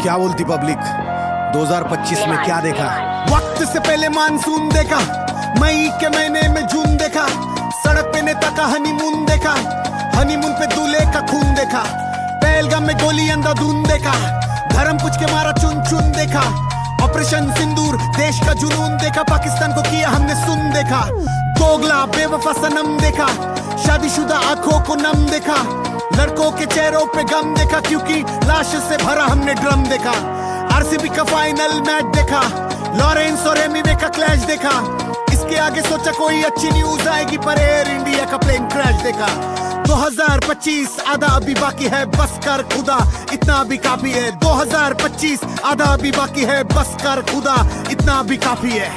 क्या बोलती पब्लिक? 2025 में क्या देखा? वक्त से पहले मानसून देखा, मई के महीने में जून देखा, सड़क पे नेता का हनीमून देखा, हनीमून पे दूल्हे का खून देखा, पहलगाम में गोली अंधाधुन देखा, धर्म पूछ के मारा चुन चुन देखा, ऑपरेशन सिंदूर देश का जुनून देखा, पाकिस्तान को किया हमने सुन देखा, दोगला बेवफा सनम देखा, शादीशुदा आंखों को नम देखा, लड़कों के चेहरों पे गम देखा, क्योंकि लाश से भरा हमने ड्रम देखा, आरसीबी का फाइनल मैच देखा, लॉरेंस और एमवे का क्लैश देखा, इसके आगे सोचा कोई अच्छी न्यूज आएगी, पर एयर इंडिया का प्लेन क्रैश देखा। 2025 आधा अभी बाकी है, बस कर खुदा इतना अभी काफी है। 2025 आधा अभी बाकी है, बस कर खुदा इतना अभी काफी है।